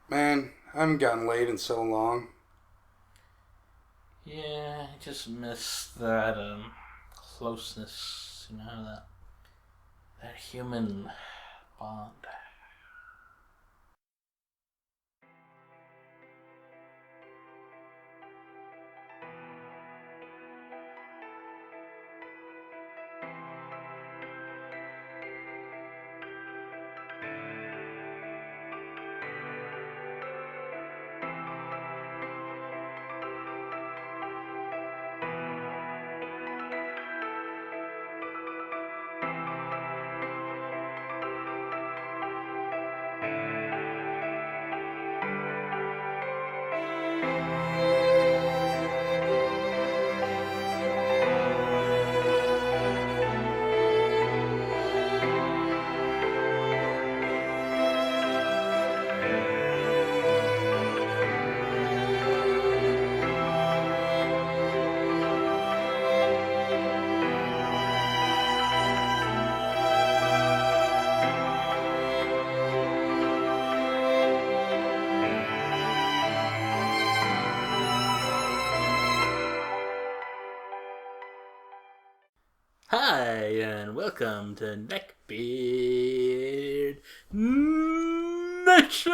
Man, I haven't gotten laid in so long. Yeah, I just miss that closeness, that human bond. Hi, and welcome to Neckbeard Nation!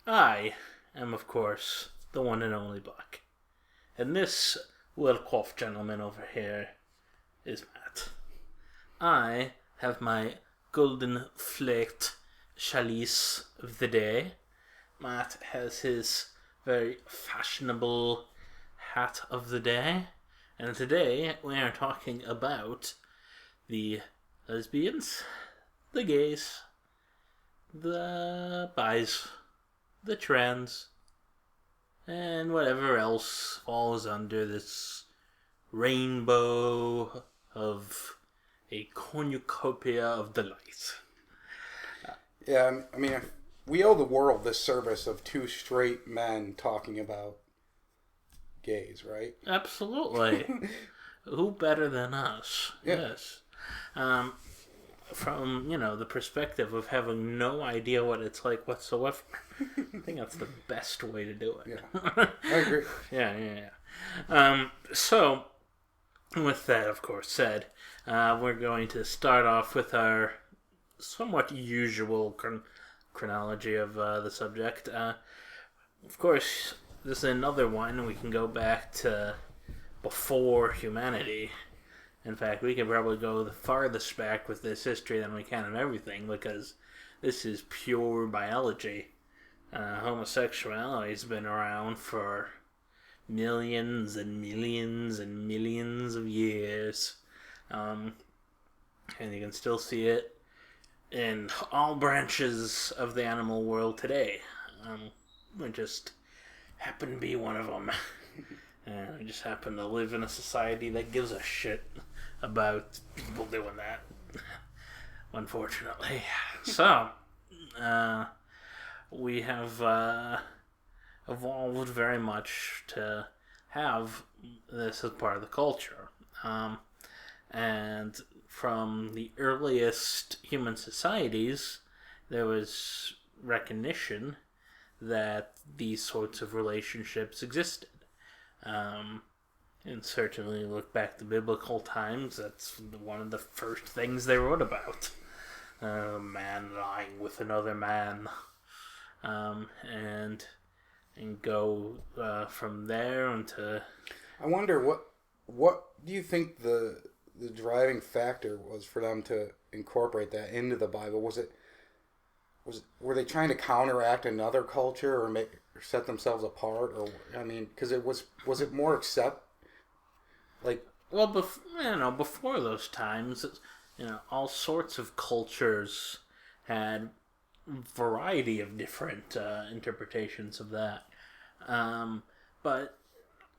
I am, of course, the one and only Buck. And this well-coiffed gentleman over here is Matt. I have my golden flaked chalice of the day. Matt has his very fashionable hat of the day. And today we are talking about the lesbians, the gays, the bis, the trans, and whatever else falls under this rainbow of a cornucopia of delight. Yeah, I mean, we owe the world this service of two straight men talking about gays, right? Absolutely. Who better than us? Yeah. Yes. From, the perspective of having no idea what it's like whatsoever, I think that's the best way to do it. Yeah, I agree. Yeah. So, with that, of course, said, we're going to start off with our somewhat usual chronology of the subject. Of course, this is another one. We can go back to before humanity. In fact, we can probably go the farthest back with this history than we can of everything, because this is pure biology. Homosexuality's been around for millions and millions and millions of years. And you can still see it in all branches of the animal world today. We just happen to be one of them. And I just happen to live in a society that gives a shit about people doing that. Unfortunately. So, we have evolved very much to have this as part of the culture. And from the earliest human societies, there was recognition that these sorts of relationships existed. And certainly look back to biblical times, that's one of the first things they wrote about. A man lying with another man. And go from there into... I wonder what do you think the driving factor was for them to incorporate that into the Bible? Were they trying to counteract another culture or set themselves apart, or because was it more well, before those times, all sorts of cultures had variety of different interpretations of that. But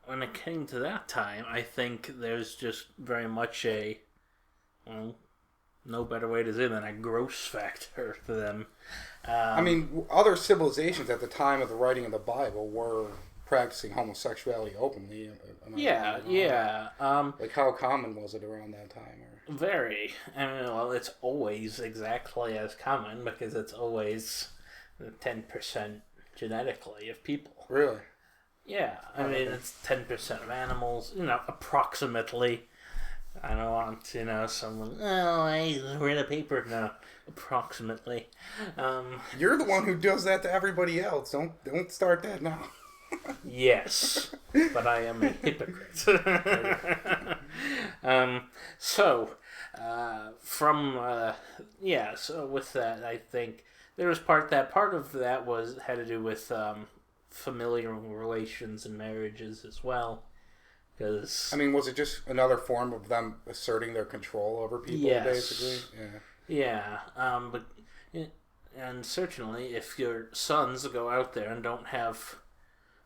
when it came to that time, I think there's just very much no better way to say than a gross factor to them. Other civilizations at the time of the writing of the Bible were practicing homosexuality openly. Yeah. How common was it around that time? Very. I mean, well, it's always exactly as common because it's always 10% genetically of people. Really? Yeah, I mean, it's 10% of animals, approximately. I don't want, someone, I read a paper. No, approximately. You're the one who does that to everybody else. Don't start that now. Yes, but I am a hypocrite. So with that, I think there was part of that had to do with familial relations and marriages as well. Because I mean, was it just another form of them asserting their control over people, basically? Yeah. And certainly, if your sons go out there and don't have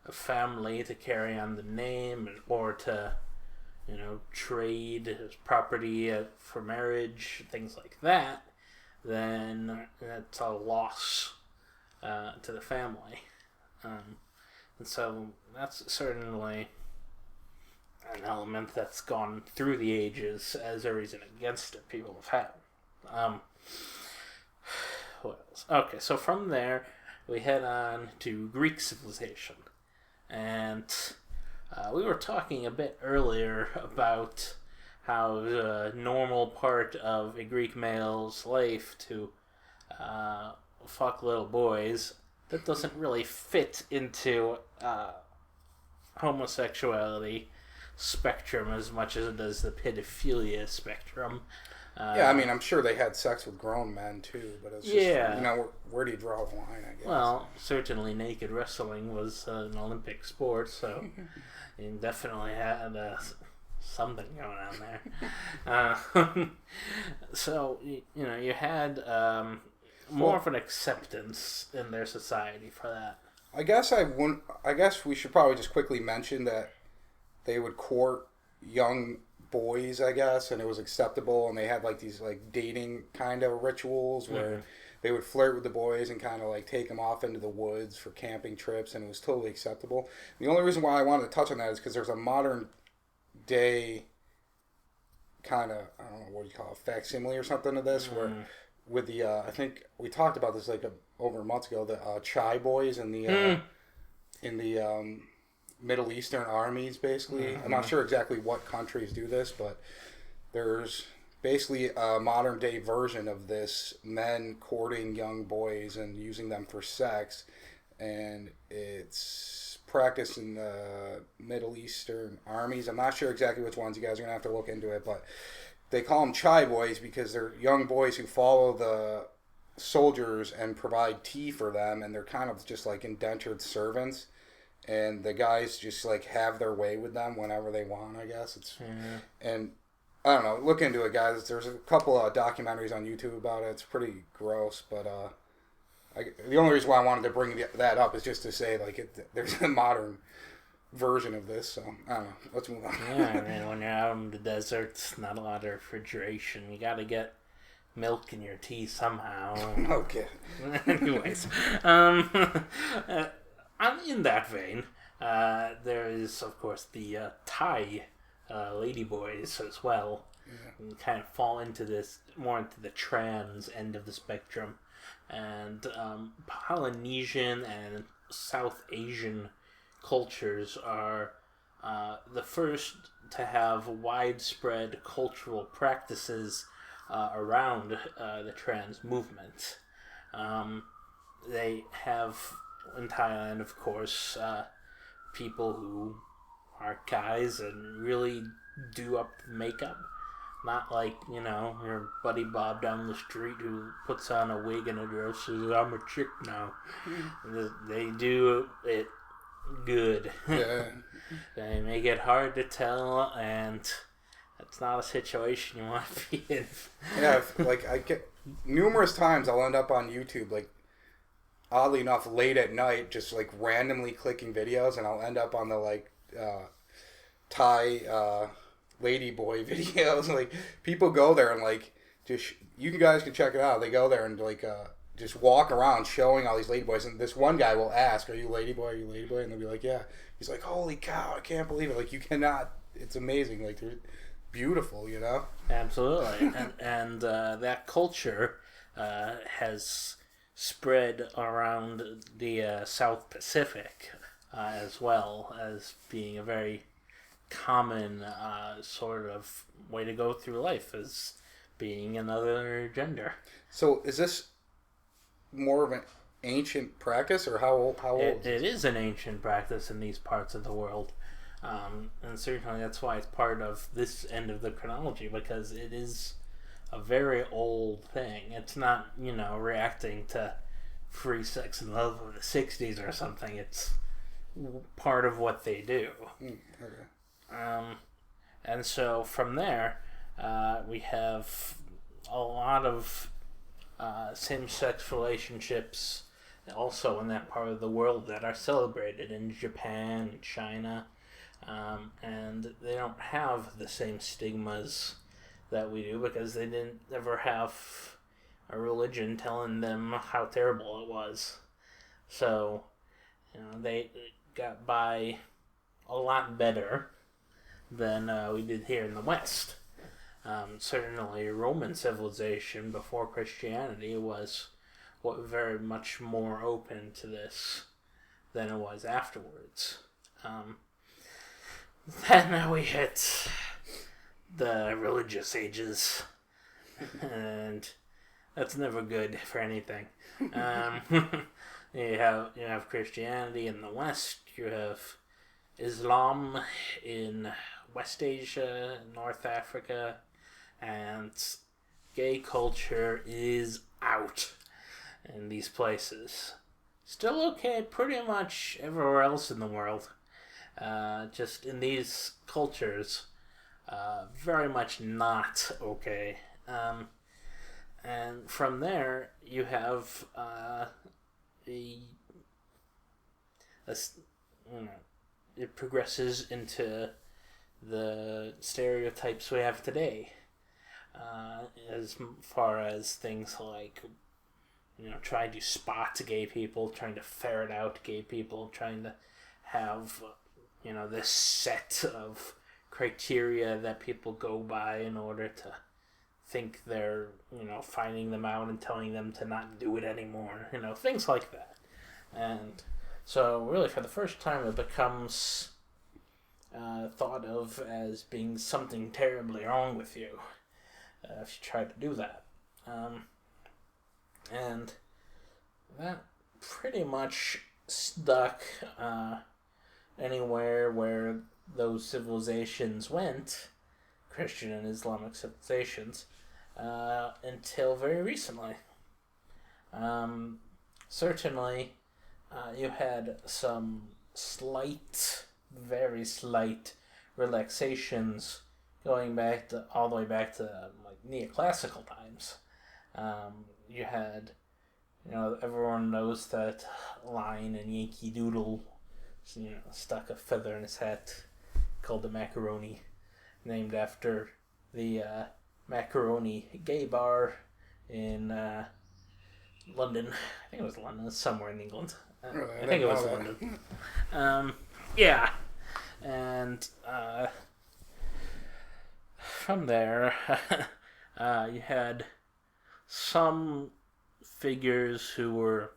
a family to carry on the name or to, trade property for marriage, things like that, then that's a loss to the family. And so that's certainly an element that's gone through the ages as a reason against it people have had. What else? Okay, so from there we head on to Greek civilization. And we were talking a bit earlier about how the normal part of a Greek male's life to fuck little boys, that doesn't really fit into homosexuality spectrum as much as it does the pedophilia spectrum. I mean, I'm sure they had sex with grown men too, but it's just, where do you draw the line, I guess? Well, certainly naked wrestling was an Olympic sport, so you definitely had something going on there. So, you had more of an acceptance in their society for that. I guess we should probably just quickly mention that they would court young boys, I guess, and it was acceptable, and they had like these like dating kind of rituals where they would flirt with the boys and kind of like take them off into the woods for camping trips, and it was totally acceptable. The only reason why I wanted to touch on that is because there's a modern day kind of, I don't know, what do you call it, facsimile or something of this, where with the I think we talked about this like over a month ago, the chai boys and the in the Middle Eastern armies, basically. I'm not sure exactly what countries do this, but there's basically a modern day version of this, men courting young boys and using them for sex, and it's practiced in the Middle Eastern armies. I'm not sure exactly which ones. You guys are going to have to look into it, but they call them chai boys because they're young boys who follow the soldiers and provide tea for them, and they're kind of just like indentured servants. And the guys just like have their way with them whenever they want, I guess. And I don't know, look into it, guys. There's a couple of documentaries on YouTube about it. It's pretty gross, but the only reason why I wanted to bring that up is just to say like there's a modern version of this. So I don't know. Let's move on. Yeah, I mean, when you're out in the desert, not a lot of refrigeration. You got to get milk in your tea somehow. Okay. Anyways, in that vein, there is, of course, the Thai ladyboys as well. Yeah. Kind of fall into this, more into the trans end of the spectrum. And Polynesian and South Asian cultures are the first to have widespread cultural practices around the trans movement. They have, in Thailand, of course, people who are guys and really do up the makeup. Not like, your buddy Bob down the street who puts on a wig and a dress and says, I'm a chick now. They do it good. Yeah. They make it hard to tell, and that's not a situation you want to be in. Yeah, I get numerous times I'll end up on YouTube, oddly enough, late at night, just randomly clicking videos, and I'll end up on the Thai ladyboy videos. People go there and just, you guys can check it out. They go there and just walk around showing all these ladyboys, and this one guy will ask, "Are you ladyboy? Are you ladyboy?" And they'll be like, "Yeah." He's like, "Holy cow! I can't believe it! You cannot. It's amazing. beautiful, you know? Absolutely. And that culture has spread around the South Pacific as well as being a very common sort of way to go through life, as being another gender. So is this more of an ancient practice, or how old is It is an ancient practice in these parts of the world. And certainly that's why it's part of this end of the chronology, because it is a very old thing. It's not, reacting to free sex and love of the 60s or something. It's part of what they do. Okay. And so from there, we have a lot of same-sex relationships also in that part of the world that are celebrated in Japan and China. And they don't have the same stigmas that we do, because they didn't ever have a religion telling them how terrible it was. So, they got by a lot better than we did here in the West. Certainly Roman civilization before Christianity was very much more open to this than it was afterwards. Then we hit the religious ages, and that's never good for anything. You have Christianity in the West, you have Islam in West Asia, North Africa, and gay culture is out in these places. Still okay pretty much everywhere else in the world. Just in these cultures, very much not okay. And from there, you have it progresses into the stereotypes we have today, as far as things like trying to spot gay people, trying to ferret out gay people, trying to have this set of criteria that people go by in order to think they're finding them out and telling them to not do it anymore, things like that. And so really for the first time it becomes thought of as being something terribly wrong with you if you try to do that. And that pretty much stuck anywhere where those civilizations went, Christian and Islamic civilizations, until very recently. Certainly, you had some very slight relaxations going back all the way back to neoclassical times. You had, everyone knows that line in Yankee Doodle, stuck a feather in his hat, called the Macaroni, named after the Macaroni gay bar in London. I think it was London, somewhere in England. I think it was London. Yeah. And from there, you had some figures who were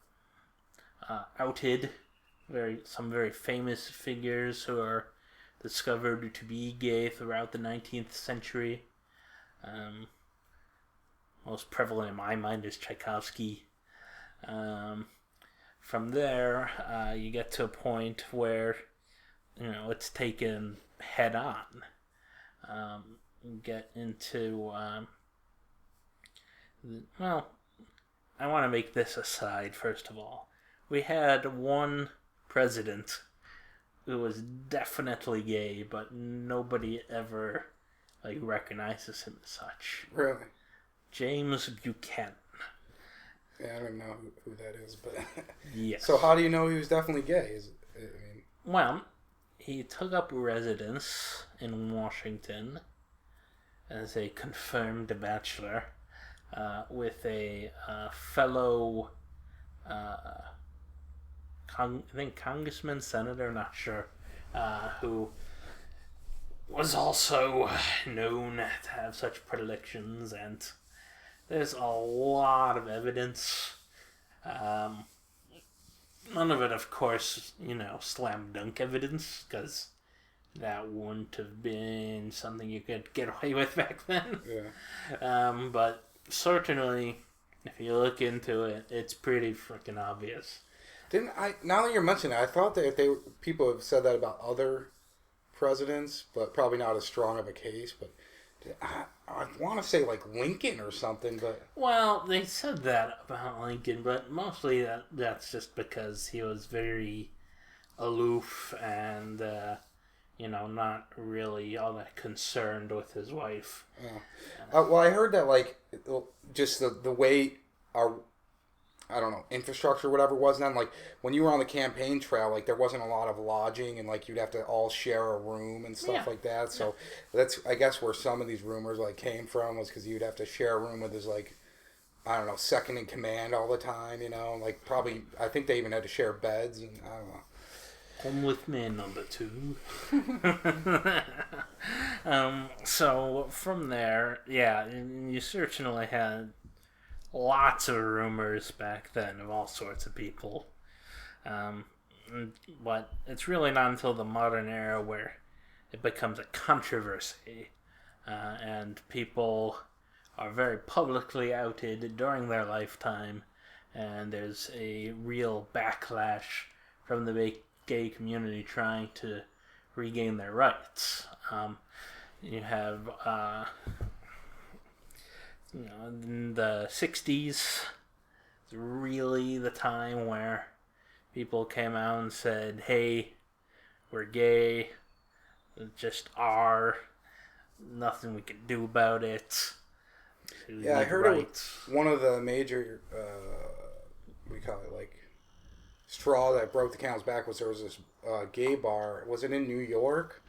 outed, some very famous figures who are discovered to be gay throughout the 19th century. Most prevalent in my mind is Tchaikovsky. From there, you get to a point where it's taken head on. Get into I want to make this aside first of all. We had one president who was definitely gay, but nobody ever recognizes him as such. Really? James Buchanan. Yeah, I don't know who that is, but yes. So how do you know he was definitely gay? Well, he took up residence in Washington as a confirmed bachelor with a fellow, I think congressman, senator, not sure, who was also known to have such predilections, and there's a lot of evidence. None of it, of course, slam dunk evidence, because that wouldn't have been something you could get away with back then. Yeah. But certainly, if you look into it, it's pretty freaking obvious. Now that you're mentioning it, I thought that people have said that about other presidents, but probably not as strong of a case. But I want to say like Lincoln or something, but well, they said that about Lincoln, but mostly that's just because he was very aloof and not really all that concerned with his wife. Well, I heard that like just the way our infrastructure, whatever was then, like when you were on the campaign trail, like there wasn't a lot of lodging and like you'd have to all share a room and stuff like that. So that's, I guess, where some of these rumors like came from, was because you'd have to share a room with his like, I don't know, second in command all the time, like probably, I think they even had to share beds and I don't know. Homeless man number 2. So from there, you certainly had lots of rumors back then of all sorts of people. But it's really not until the modern era where it becomes a controversy. And people are very publicly outed during their lifetime. And there's a real backlash from the gay community trying to regain their rights. You have... in the 60s, it's really the time where people came out and said, hey, we're gay, it just are, nothing we can do about it. Yeah, I heard one of the major, like, straw that broke the camel's back was there was this gay bar, was it in New York,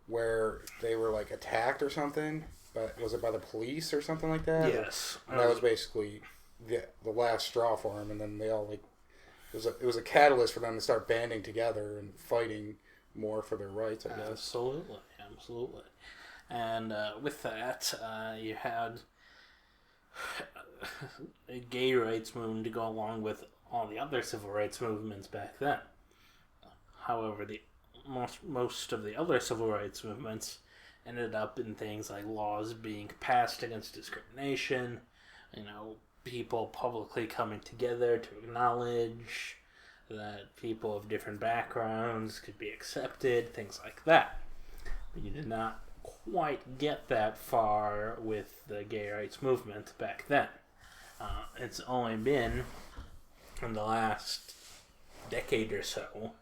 where they were, like, attacked or something? But was it by the police or something like that? Yes. And that was basically the last straw for them, and then they all it was a catalyst for them to start banding together and fighting more for their rights, I guess. Absolutely. And with that, you had a gay rights movement to go along with all the other civil rights movements back then. However, the most of the other civil rights movements ended up in things like laws being passed against discrimination, people publicly coming together to acknowledge that people of different backgrounds could be accepted, things like that. But you did not quite get that far with the gay rights movement back then. It's only been in the last decade or so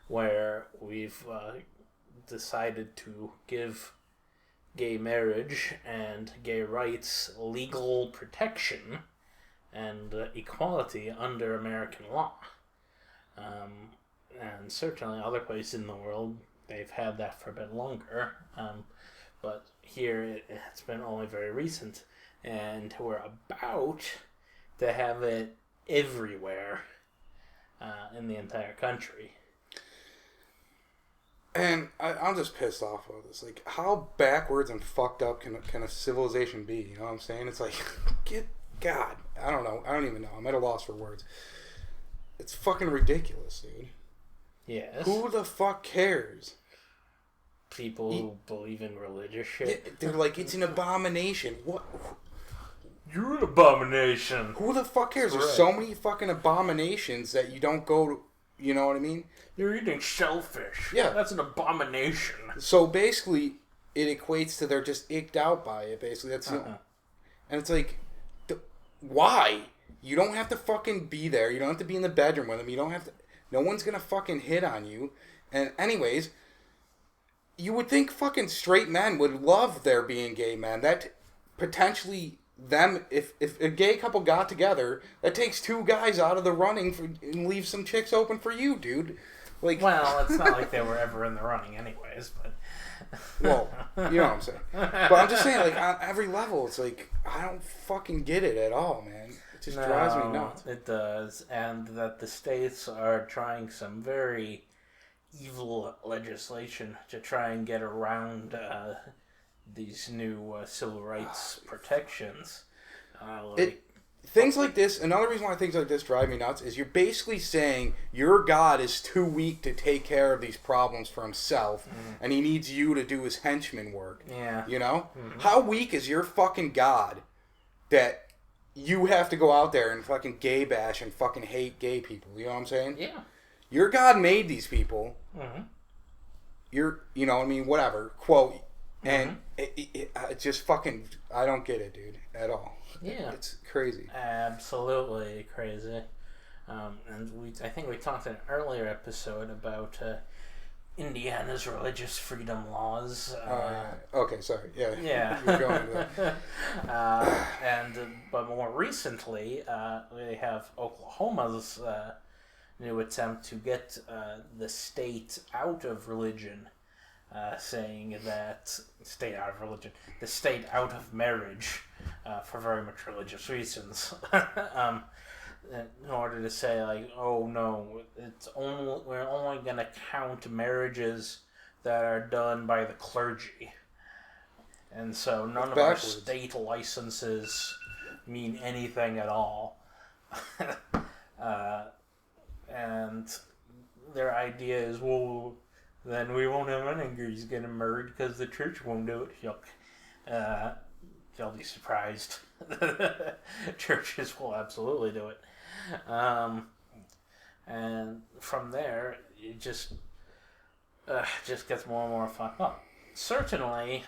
where we've decided to give gay marriage and gay rights legal protection and equality under American law. And certainly other places in the world, they've had that for a bit longer. But here it's been only very recent. And we're about to have it everywhere in the entire country. And I'm just pissed off of this. Like, how backwards and fucked up can a civilization be? You know what I'm saying? It's like, God, I don't know. I don't even know. I'm at a loss for words. It's fucking ridiculous, dude. Yes. Who the fuck cares? People who believe in religious shit. They're like, it's an abomination. What? You're an abomination. Who the fuck cares? There's so many fucking abominations that you don't go to. You know what I mean? You're eating shellfish. Yeah. That's an abomination. So basically, it equates to they're just icked out by it, basically. That's and it's like, why? You don't have to fucking be there. You don't have to be in the bedroom with them. You don't have to... No one's gonna fucking hit on you. And anyways, you would think fucking straight men would love there being gay men. That potentially... them, if a gay couple got together, that takes two guys out of the running and leaves some chicks open for you, dude. Like, well, it's not like they were ever in the running anyways, but... Well, you know what I'm saying. But I'm just saying, like, on every level, it's like, I don't fucking get it at all, man. It just drives me nuts. It does, and that the states are trying some very evil legislation to try and get around these new civil rights protections. Things like this, another reason why things like this drive me nuts is you're basically saying your God is too weak to take care of these problems for himself, and he needs you to do his henchman work. Yeah. You know? How weak is your fucking God that you have to go out there and fucking gay bash and fucking hate gay people? You know what I'm saying? Yeah. Your God made these people. You know what I mean? Whatever. Quote. And it just fucking, I don't get it, dude, at all. Yeah. It's crazy. Absolutely crazy. And I think we talked in an earlier episode about Indiana's religious freedom laws. Okay, sorry. Yeah. Yeah. You're going to but more recently, we have Oklahoma's new attempt to get the state out of religion. Saying that the state out of marriage for very much religious reasons. In order to say, like, oh no, we're only going to count marriages that are done by the clergy. And so none of our state licenses mean anything at all. And their idea is, well, then we won't have any gays getting married because the church won't do it. Yuck. You'll be surprised. Churches will absolutely do it. And from there, it just gets more and more fucked up. Certainly,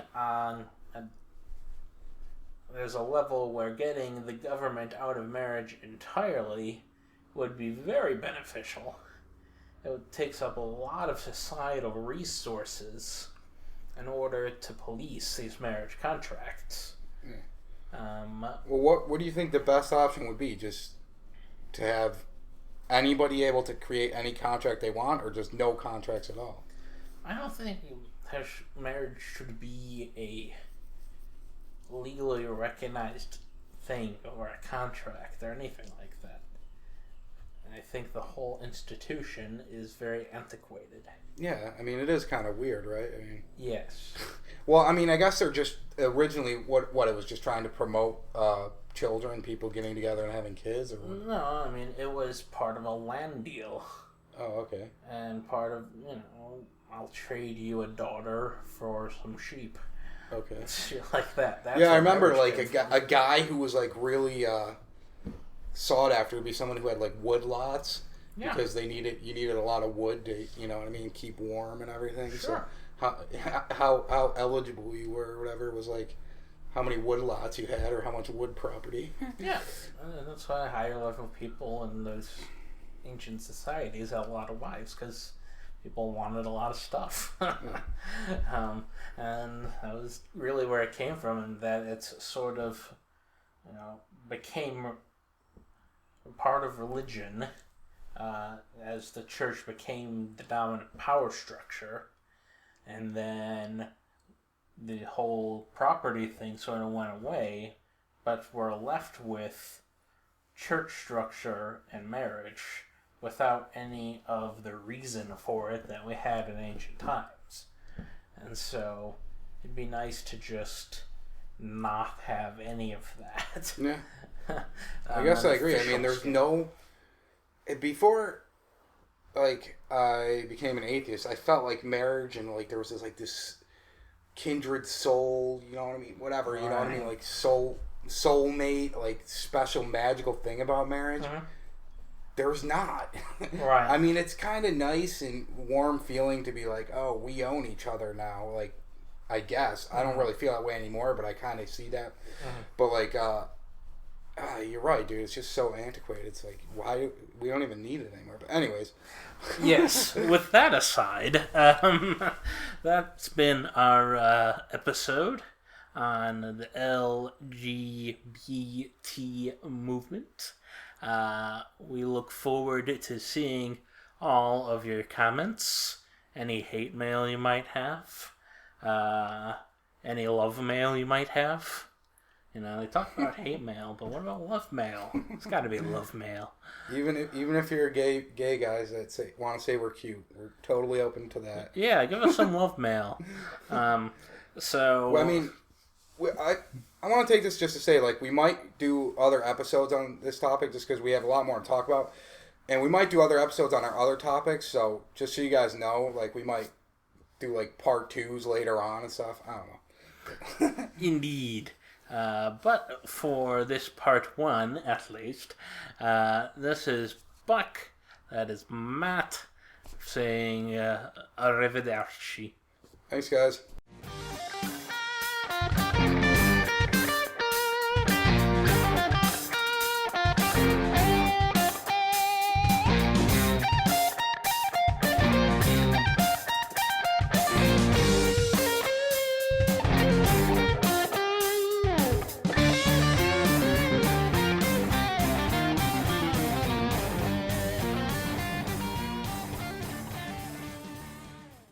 there's a level where getting the government out of marriage entirely would be very beneficial. It takes up a lot of societal resources in order to police these marriage contracts. Well, what do you think the best option would be? Just to have anybody able to create any contract they want, or just no contracts at all? I don't think marriage should be a legally recognized thing or a contract or anything like that. I think the whole institution is very antiquated. Yeah, I mean, it is kind of weird, right? I mean, yes. Well, I mean, I guess they're just originally what it was just trying to promote children, people getting together and having kids, or what? No, I mean, it was part of a land deal. Oh, okay. And part of, I'll trade you a daughter for some sheep. Okay. Shit like that. That's I remember like a guy who was like really sought after would be someone who had like wood lots, because you needed a lot of wood to, you know what I mean, keep warm and everything. Sure. So how eligible you were or whatever was like how many wood lots you had or how much wood property. Yeah, that's why higher level people in those ancient societies had a lot of wives, because people wanted a lot of stuff. And that was really where it came from, and that it's sort of, became part of religion as the church became the dominant power structure, and then the whole property thing sort of went away, but we're left with church structure and marriage without any of the reason for it that we had in ancient times. And so it'd be nice to just not have any of that. Yeah. I guess I agree. I mean, there's no... Before, like, I became an atheist, I felt like marriage and, like, there was this kindred soul, you know what I mean? Whatever, you know what I mean? Like, soulmate, like, special magical thing about marriage. Mm-hmm. There's not. Right. I mean, it's kind of nice and warm feeling to be like, oh, we own each other now. Like, I guess. I don't really feel that way anymore, but I kind of see that. Mm-hmm. But, like, you're right, dude. It's just so antiquated. It's like, why? We don't even need it anymore. But anyways. Yes. With that aside, that's been our episode on the LGBT movement. We look forward to seeing all of your comments, any hate mail you might have, any love mail you might have, You know, they talk about hate mail, but what about love mail? It's got to be love mail. Even if you're gay guys that want to say we're cute, we're totally open to that. Yeah, give us some love mail. So, well, I mean, I want to take this just to say, like, we might do other episodes on this topic just because we have a lot more to talk about, and we might do other episodes on our other topics. So just so you guys know, like, we might do like part 2s later on and stuff. I don't know. Indeed. But for this part 1, at least, this is Buck, that is Matt, saying arrivederci. Thanks, guys.